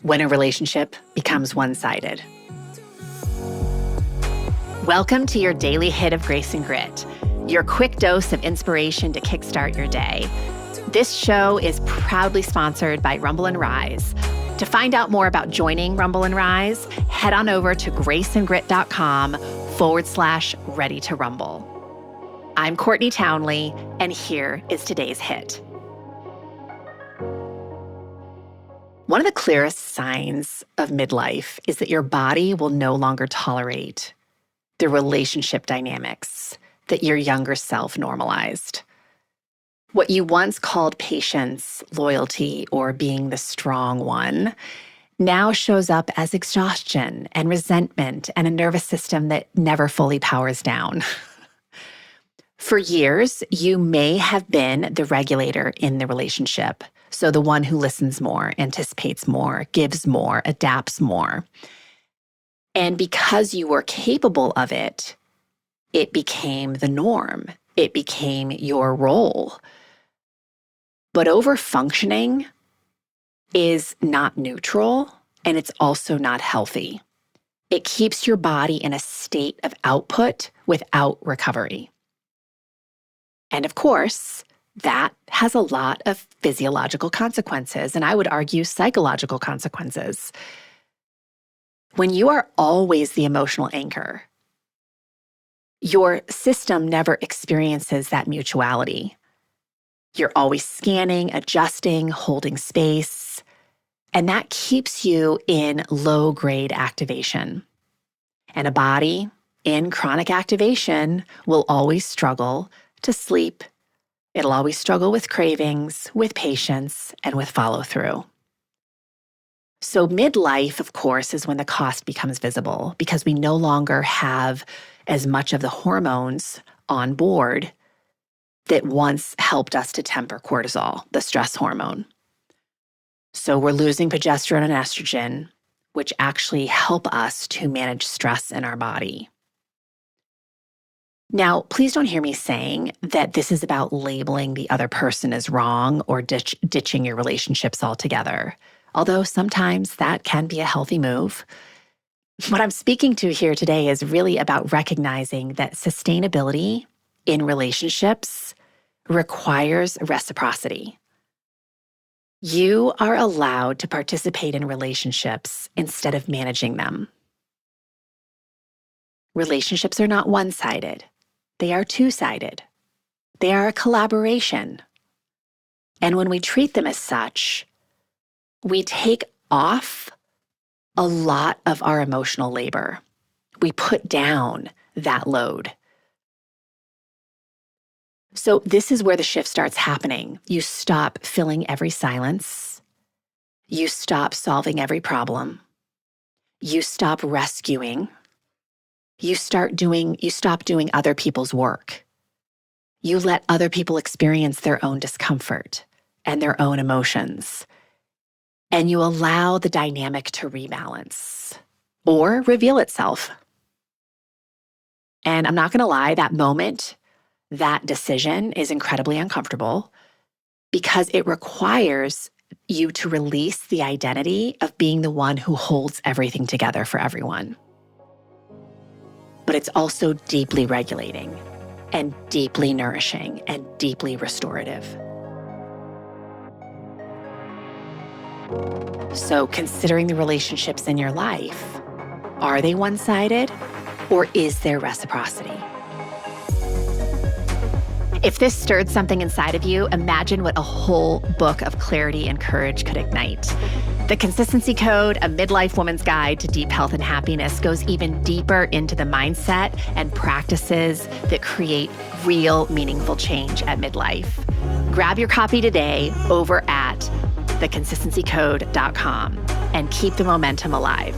when a relationship becomes one-sided. Welcome to your daily hit of grace and grit, your quick dose of inspiration to kickstart your day. This show is proudly sponsored by Rumble and Rise. To find out more about joining Rumble and Rise, head on over to graceandgrit.com/ready to rumble. I'm Courtney Townley, and here is today's hit. One of the clearest signs of midlife is that your body will no longer tolerate the relationship dynamics that your younger self normalized. What you once called patience, loyalty, or being the strong one now shows up as exhaustion and resentment and a nervous system that never fully powers down. For years, you may have been the regulator in the relationship. So the one who listens more, anticipates more, gives more, adapts more. And because you were capable of it, it became the norm. It became your role. But overfunctioning is not neutral, and it's also not healthy. It keeps your body in a state of output without recovery. And of course, that has a lot of physiological consequences, and I would argue psychological consequences. When you are always the emotional anchor, your system never experiences that mutuality. You're always scanning, adjusting, holding space, and that keeps you in low-grade activation. And a body in chronic activation will always struggle to sleep. It'll always struggle with cravings, with patience, and with follow-through. So midlife, of course, is when the cost becomes visible because we no longer have as much of the hormones on board that once helped us to temper cortisol, the stress hormone. So we're losing progesterone and estrogen, which actually help us to manage stress in our body. Now, please don't hear me saying that this is about labeling the other person as wrong or ditching your relationships altogether, although sometimes that can be a healthy move. What I'm speaking to here today is really about recognizing that sustainability in relationships requires reciprocity. You are allowed to participate in relationships instead of managing them. Relationships are not one-sided. They are two-sided. They are a collaboration. And when we treat them as such, we take off a lot of our emotional labor. We put down that load. So this is where the shift starts happening. You stop filling every silence. You stop solving every problem. You stop rescuing. You stop doing other people's work. You let other people experience their own discomfort and their own emotions. And you allow the dynamic to rebalance or reveal itself. And I'm not going to lie, that moment, that decision is incredibly uncomfortable because it requires you to release the identity of being the one who holds everything together for everyone. But it's also deeply regulating and deeply nourishing and deeply restorative. So considering the relationships in your life, are they one-sided or is there reciprocity? If this stirred something inside of you, imagine what a whole book of clarity and courage could ignite. The Consistency Code, a midlife woman's guide to deep health and happiness, goes even deeper into the mindset and practices that create real, meaningful change at midlife. Grab your copy today over at theconsistencycode.com and keep the momentum alive.